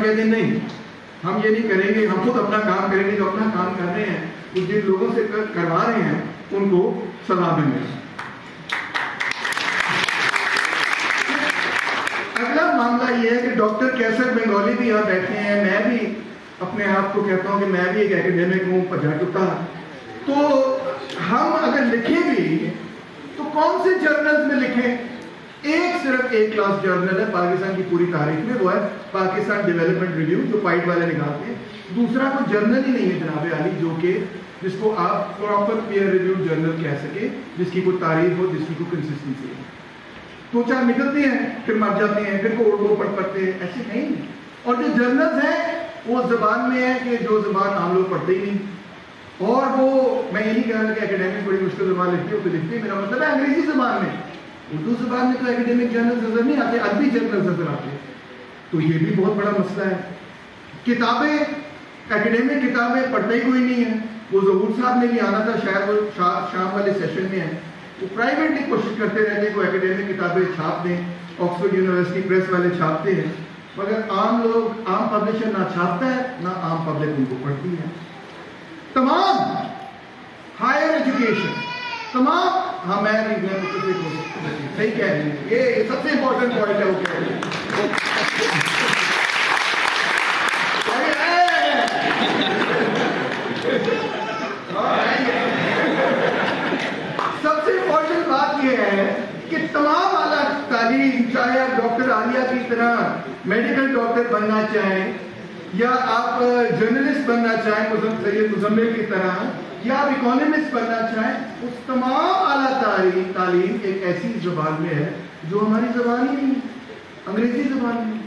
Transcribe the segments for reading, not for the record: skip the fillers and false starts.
کہتے نہیں ہم یہ نہیں کریں گے, ہم خود اپنا کام کریں گے, جو اپنا کام کر رہے ہیں جن لوگوں سے کروا رہے ہیں ان کو سزا دیں گے. اگلا معاملہ یہ ہے کہ ڈاکٹر کیسر بنگالی بھی یہاں بیٹھے ہیں. میں بھی اپنے آپ کو کہتا ہوں کہ میں بھی ایک ایکیڈیمک ہوں, پجا ٹوٹا. تو ہم اگر لکھیں بھی تو کون سے جرنلز میں لکھیں؟ صرف ایک کلاس جرنل ہے پاکستان کی پوری تاریخ میں, وہ ہے پاکستان ڈیولپمنٹ ریویو جو پائٹ والے نکالتے ہیں. دوسرا کوئی جرنل ہی نہیں ہے جناب عالی جو کہ جس کو آپ پراپر پیئر ریویو جرنل کہہ سکیں, جس کی کوئی تعریف ہو, جس کی کوئی کنسسٹنسی ہو. دو چار نکلتے ہیں پھر مر جاتے ہیں, پھر کو اردو پڑھتے ہیں, ایسے نہیں. اور جو جرنلز ہیں وہ زبان میں ہے کہ جو زبان عام لوگ پڑھتے ہی نہیں. اور وہ میں یہ نہیں کہہ رہا کہ اکیڈیمک بڑی مشکل زبان لکھتے ہو تو لکھتے ہیں, میرا مطلب ہے انگریزی زبان میں. اردو زبان میں تو ایکیڈیمک جرنل نظر نہیں آتے, عربی جرنل نظر آتے ہیں. تو یہ بھی بہت بڑا مسئلہ ہے. کتابیں, ایکیڈیمک کتابیں پڑھتا ہی کوئی نہیں ہے. وہ ظہور صاحب نے بھی آنا تھا, شاید وہ شام والے سیشن میں ہے. وہ پرائیویٹلی کوشش کرتے رہتے ہیں کہ وہ ایکیڈیمک کتابیں چھاپ دیں, آکسفورڈ یونیورسٹی پریس والے چھاپتے ہیں, مگر عام لوگ, عام پبلشر نہ چھاپتا ہے نہ عام پبلک ان کو پڑھتی ہے. تمام ہائر ایجوکیشن, تمام, ہاں میں صحیح کہہ رہے ہیں, یہ سب سے امپورٹنٹ پوائنٹ ہے. وہ کہہ رہے ہیں سب سے امپورٹنٹ بات یہ ہے کہ تمام اعلیٰ تعلیم, چاہے آپ ڈاکٹر عالیہ کی طرح میڈیکل ڈاکٹر بننا چاہیں, یا آپ جرنلسٹ بننا چاہیں سید مزمل کی طرح, یا آپ اکانومسٹ بننا چاہیں, اس تمام اعلیٰ تعلیم ایک ایسی زبان میں ہے جو ہماری زبان ہی نہیں, انگریزی زبان میں.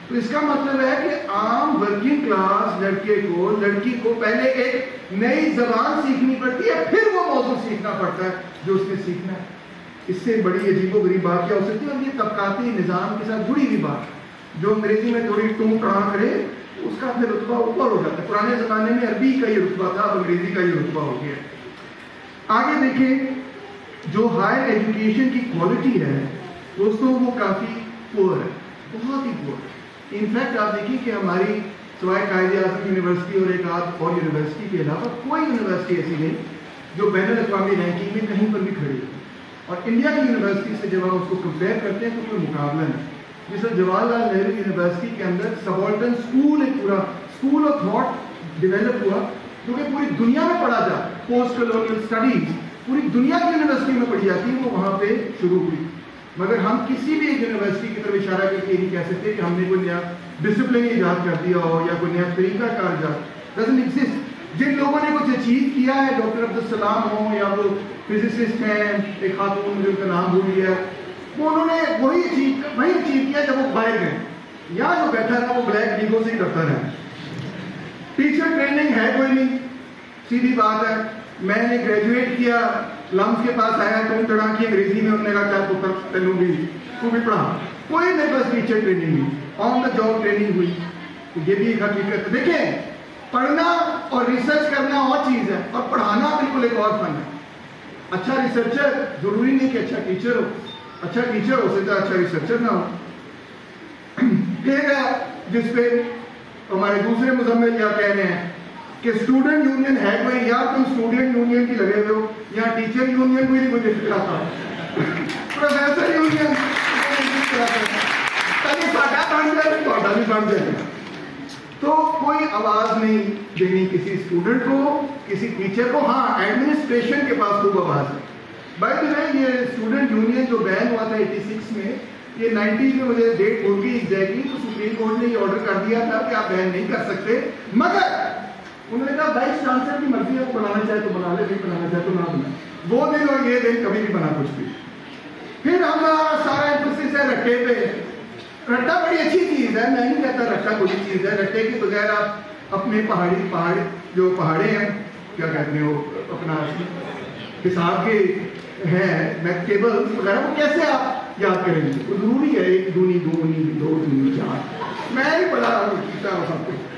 تو اس کا مطلب ہے کہ عام ورکنگ کلاس لڑکے کو, لڑکی کو پہلے ایک نئی زبان سیکھنی پڑتی ہے, پھر وہ موضوع سیکھنا پڑتا ہے جو اس نے سیکھنا ہے. اس سے بڑی عجیب و غریب بات کیا ہو سکتی ہے؟ اور یہ طبقاتی نظام کے ساتھ جڑی ہوئی بات, جو انگریزی میں تھوڑی ٹوں ٹڑا کرے اس کا اپنے رتبہ اوپر ہو جاتا ہے. پرانے زمانے میں عربی کا یہ رتبہ تھا, اب انگریزی کا یہ رتبہ ہو گیا. آگے دیکھیں, جو ہائر ایجوکیشن کی کوالٹی ہے دوستوں وہ کافی پور ہے, بہت ہی پور ہے. انفیکٹ آپ دیکھیں کہ ہماری سوائے قائد اعظم یونیورسٹی اور ایک آدھ اور یونیورسٹی کے علاوہ کوئی یونیورسٹی ایسی نہیں جو بین الاقوامی رینکنگ میں کہیں پر بھی کھڑی ہے. اور انڈیا کی یونیورسٹی سے جب ہم اس کو کمپیئر کرتے ہیں تو کوئی مقابلہ نہیں. جس جواہر لال نہرو یونیورسٹی کے اندر سبالٹن اسکول, ایک پورا اسکول آف تھاٹ ڈیولپ ہوا جو کہ پوری دنیا میں پڑھا جاتا ہے. پوسٹ کالونیل اسٹڈیز پوری دنیا کی یونیورسٹی میں پڑھی جاتی ہے, وہ وہاں پہ شروع ہوئی. مگر ہم کسی بھی ایک یونیورسٹی کی طرف اشارہ کر کے یہ نہیں کہہ سکتے کہ ہم نے کوئی نیا ڈسپلن ایجاد کر دیا ہو یا کوئی نیا طریقہ کار ایجاد. Doesn't exist. جن لوگوں نے کچھ اچیو کیا ہے, ڈاکٹر عبدالسلام ہوں یا وہ فزسسٹ ہیں, ایک خاتون مجھے ان کا نام بھول گیا, وہ انہوں نے وہی اچیو کیا جب وہ باہر گئے. یہاں جو بیٹھا تھا وہ بلیک لیگوں سے ہی کرتا رہا. ٹیچر ٹریننگ ہے کوئی نہیں, سیدھی بات ہے. میں نے گریجویٹ کیا, لمس کے پاس آیا, تم چڑھا کی انگریزی میں, انہوں نے کہا کیا پتر تینوں بھی تو بھی پڑھا. کوئی نہیں, بس ٹیچر ٹریننگ ہوئی, آن دا جاب ٹریننگ ہوئی. تو یہ بھی ایک حقیقت ہے. دیکھیں, پڑھنا اور ریسرچ کرنا اور چیز ہے, اور پڑھانا بالکل ایک اور فن ہے. اچھا ریسرچر ضروری نہیں کہ اچھا ٹیچر ہو, اچھا ٹیچر ہو سکتا ہے اچھا ریسرچر نہ ہو. پھر جس پہ ہمارے دوسرے مزمل کیا کہہ رہے ہیں کہ اسٹوڈنٹ یونین ہے کوئی, یا تم اسٹوڈنٹ یونین کی لگے ہوئے ہو, یا ٹیچر یونین کوئی نہیں مجھے فکر آتا, پروفیسر یونین تاکہ ساڈا بن جائے تھوڑا بھی بن جائے. تو کوئی آواز نہیں دینی کسی اسٹوڈنٹ کو, کسی ٹیچر کو. ہاں, ایڈمنسٹریشن کے پاس خوب آواز ہے. بائی دی وے, یہ اسٹوڈنٹ یونین جو بین ہوا تھا 86 میں, یہ 90 میں مجھے ڈیٹ بھول گئی ایگزیکٹلی, تو سپریم کورٹ نے یہ آرڈر کر دیا تھا کہ آپ بین نہیں کر سکتے. مگر انہوں نے کہا وائس چانسلر کی مرضی ہے, وہ بنانا چاہے تو بنا لے, نہیں بنانا چاہے تو نہ بنا. وہ دن اور یہ دن کبھی نہیں بنا کچھ بھی. پھر ہمارا سارا ایمفسس ہے رٹے پہ. رٹا بڑی اچھی چیز ہے, میں نہیں کہتا رٹا کوئی چیز ہے. رٹے کے بغیر آپ اپنے پہاڑ جو پہاڑے ہیں, کیا کہتے ہیں وہ اپنا حساب کے ہیں ٹیبل وغیرہ, وہ کیسے آپ یاد کریں گے؟ وہ ضروری ہے 1 دونی 2 2 دونی 4, میں نہیں پڑھا سب کچھ.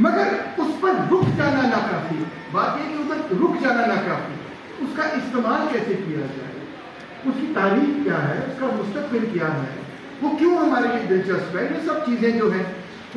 مگر اس پر رک جانا نہ کافی. بات یہ کہ اس پر رک جانا نہ کافی, اس کا استعمال کیسے کیا جائے, اس کی تاریخ کیا ہے, اس کا مستقبل کیا ہے, وہ کیوں ہمارے لیے دلچسپ ہے. یہ سب چیزیں جو ہیں